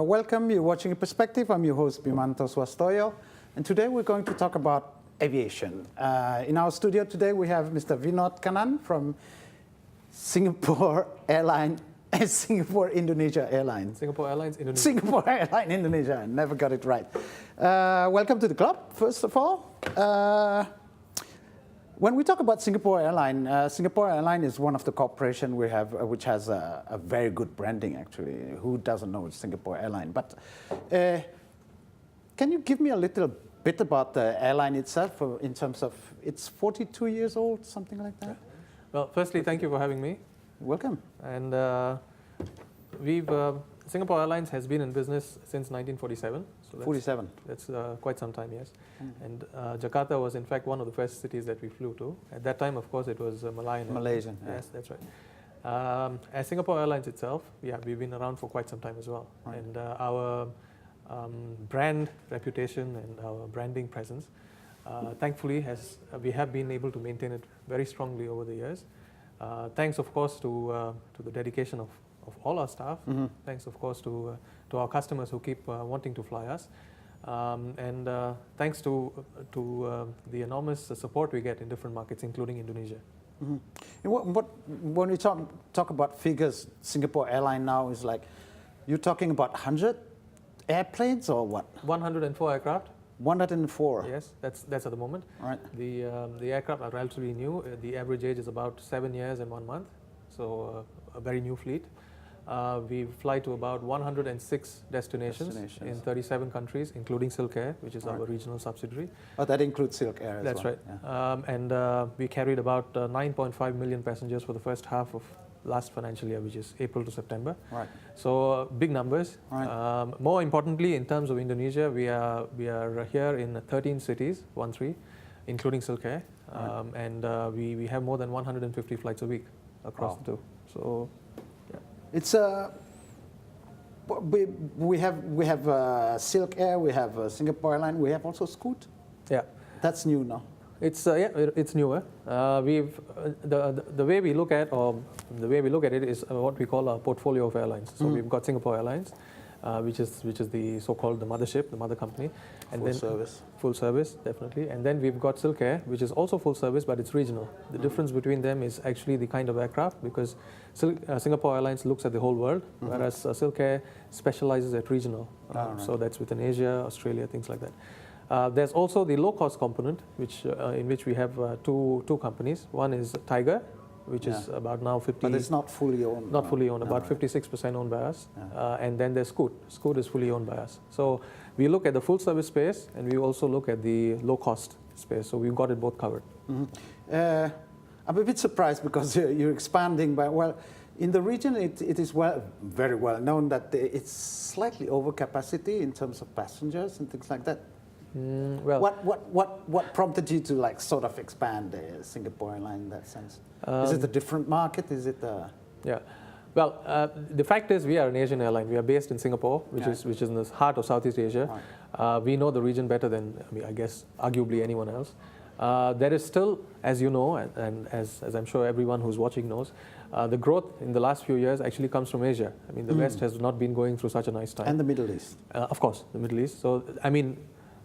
Welcome, you're watching A Perspective. I'm your host, Bhimanto Suwastoyo. And today we're going to talk about aviation. In our studio today, we have Mr. Vinod Kannan from Singapore Airline, Singapore Indonesia Airlines. Singapore Airlines Indonesia. Singapore Airline Indonesia, I never got it right. Welcome to the club, first of all. When we talk about Singapore Airline is one of the corporations we have, which has a very good branding, actually. Who doesn't know it's Singapore Airline? But can you give me a little bit about the airline itself in terms of, it's 42 years old, something like that? Well, firstly, thank you for having me. Welcome. And Singapore Airlines has been in business since 1947. So that's, 47. That's quite some time, yes. And Jakarta was, in fact, one of the first cities that we flew to. At that time, of course, it was Malaysian. Yes, that's right. As Singapore Airlines itself, we've been around for quite some time as well. Right. And our brand reputation and our branding presence, thankfully, we have been able to maintain it very strongly over the years. Thanks, of course, to the dedication of all our staff. Mm-hmm. Thanks, of course, to our customers who keep wanting to fly us. And thanks to the enormous support we get in different markets, including Indonesia. Mm-hmm. When we talk about figures, Singapore Airline now is like, you're talking about 100 airplanes or what? 104 aircraft. 104. Yes, that's at the moment. Right. The aircraft are relatively new. The average age is about 7 years and 1 month, so a very new fleet. We fly to about 106 destinations in 37 countries, including Silk Air, which is our regional subsidiary. Oh, that includes Silk Air as well. That's right. Yeah. And we carried about 9.5 million passengers for the first half of last financial year, which is April to September. Right. So big numbers. Right. More importantly, in terms of Indonesia, we are here in 13 cities, 13, including Silk Air, right. And we have more than 150 flights a week across the two. So. It's we have Silk Air, we have Singapore Airline, we have also Scoot. Yeah, that's new now. It's it's newer. The way we look at it is what we call a portfolio of airlines. So we've got Singapore Airlines, which is the so-called the mothership, the mother company, and full service, definitely. And then we've got Silk Air, which is also full service, but it's regional. The difference between them is actually the kind of aircraft, because Singapore Airlines looks at the whole world, whereas Silk Air specializes at regional. Right. So that's within Asia, Australia, things like that. There's also the low-cost component, in which we have two companies. One is Tiger, which is about now 50. But it's not fully owned. Not fully owned, about 56% owned by us. Yeah. And then there's Scoot. Scoot is fully owned by us. So we look at the full service space, and we also look at the low cost space. So we've got it both covered. Mm-hmm. I'm a bit surprised because you're expanding, but well, in the region it is very well known that it's slightly over capacity in terms of passengers and things like that. Well, what prompted you to sort of expand the Singapore Airline in that sense? Is it a different market? Is it Yeah. Well, the fact is we are an Asian airline. We are based in Singapore, which is in the heart of Southeast Asia. Right. We know the region better than, I guess, arguably anyone else. There is still, as you know, and as I'm sure everyone who's watching knows, the growth in the last few years actually comes from Asia. I mean, the West has not been going through such a nice time. And the Middle East. Of course, the Middle East. So, I mean,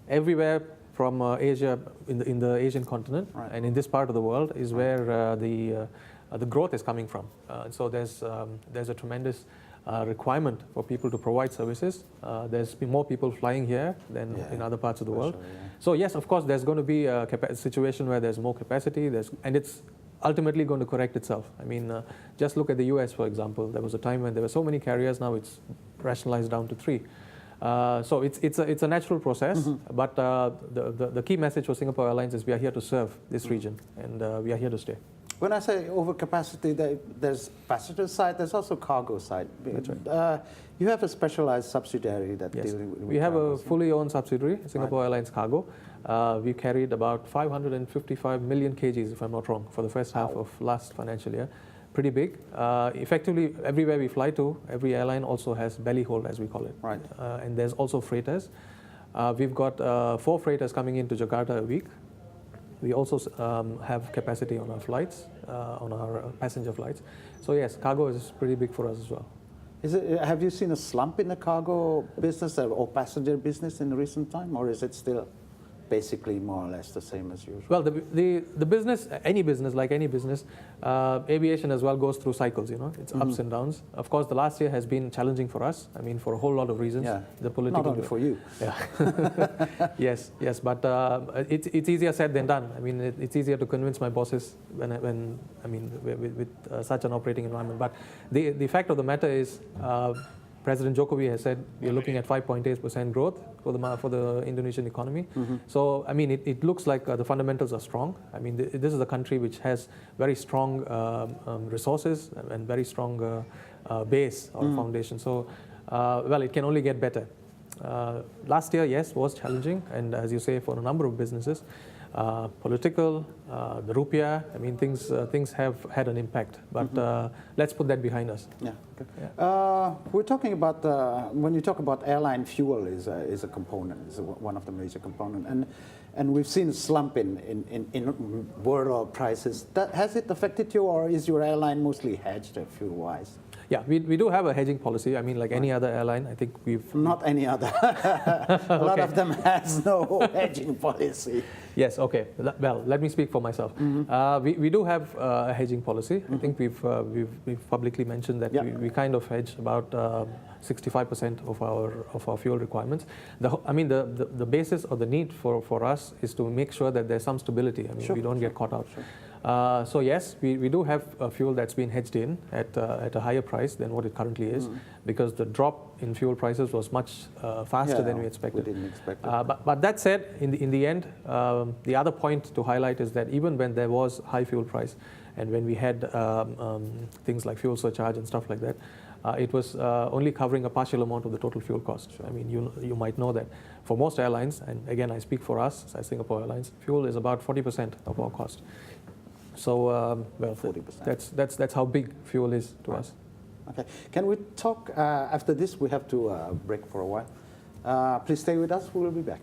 everywhere from Asia, in the Asian continent, right. And in this part of the world is where the growth is coming from. So there's a tremendous requirement for people to provide services. There's been more people flying here than in other parts of the world. Sure, yeah. So yes, of course, there's going to be a situation where there's more capacity, and it's ultimately going to correct itself. I mean, just look at the US, for example. There was a time when there were so many carriers. Now it's rationalized down to 3. So it's a natural process, but the key message for Singapore Airlines is we are here to serve this region, and we are here to stay. When I say overcapacity, there's passenger side, there's also cargo side. That's right. You have a specialized subsidiary that deals with we have a fully owned subsidiary, Singapore Airlines Cargo. We carried about 555 million kgs, if I'm not wrong, for the first half of last financial year. Pretty big. Effectively, everywhere we fly to, every airline also has belly hold, as we call it. Right. And there's also freighters. We've got 4 freighters coming into Jakarta a week. We also have capacity on our flights, on our passenger flights. So yes, cargo is pretty big for us as well. Have you seen a slump in the cargo business or passenger business in recent time, or is it still basically more or less the same as usual? Well, the business, any business, like any business, aviation as well goes through cycles, it's ups and downs. Of course, the last year has been challenging for us, for a whole lot of reasons. Yeah. The political, not only for you. Yeah. yes, but it's easier said than done. It's easier to convince my bosses with such an operating environment. But the fact of the matter is, President Jokowi has said we're looking at 5.8% growth for the Indonesian economy. So it looks like the fundamentals are strong. This is a country which has very strong resources and very strong base or foundation. So it can only get better. Last year, yes, was challenging, and as you say, for a number of businesses. Political, the rupiah, things have had an impact, but let's put that behind us. Yeah. Okay. Yeah. We're talking about, when you talk about airline, fuel is a component, is one of the major components, and we've seen a slump in world oil prices. Has it affected you, or is your airline mostly hedged fuel-wise? Yeah, we do have a hedging policy. Like any other airline, I think we've... Not any other. A lot of them has no hedging policy. Yes, okay. Well, let me speak for myself. We do have a hedging policy. I think we've publicly mentioned that we kind of hedge about 65% of our fuel requirements. The basis or the need for us is to make sure that there's some stability. Sure. We don't get caught out. Sure. So yes, we do have fuel that's been hedged in at a higher price than what it currently is, because the drop in fuel prices was much faster than we expected. We didn't expect it. But that said, in the end, the other point to highlight is that even when there was high fuel price, and when we had things like fuel surcharge and stuff like that, it was only covering a partial amount of the total fuel cost. Sure. You might know that for most airlines, and again I speak for us as Singapore Airlines, fuel is about 40% of our cost. So 40%. That's how big fuel is to us. Okay. Can we talk after this? We have to break for a while. Please stay with us. We will be back.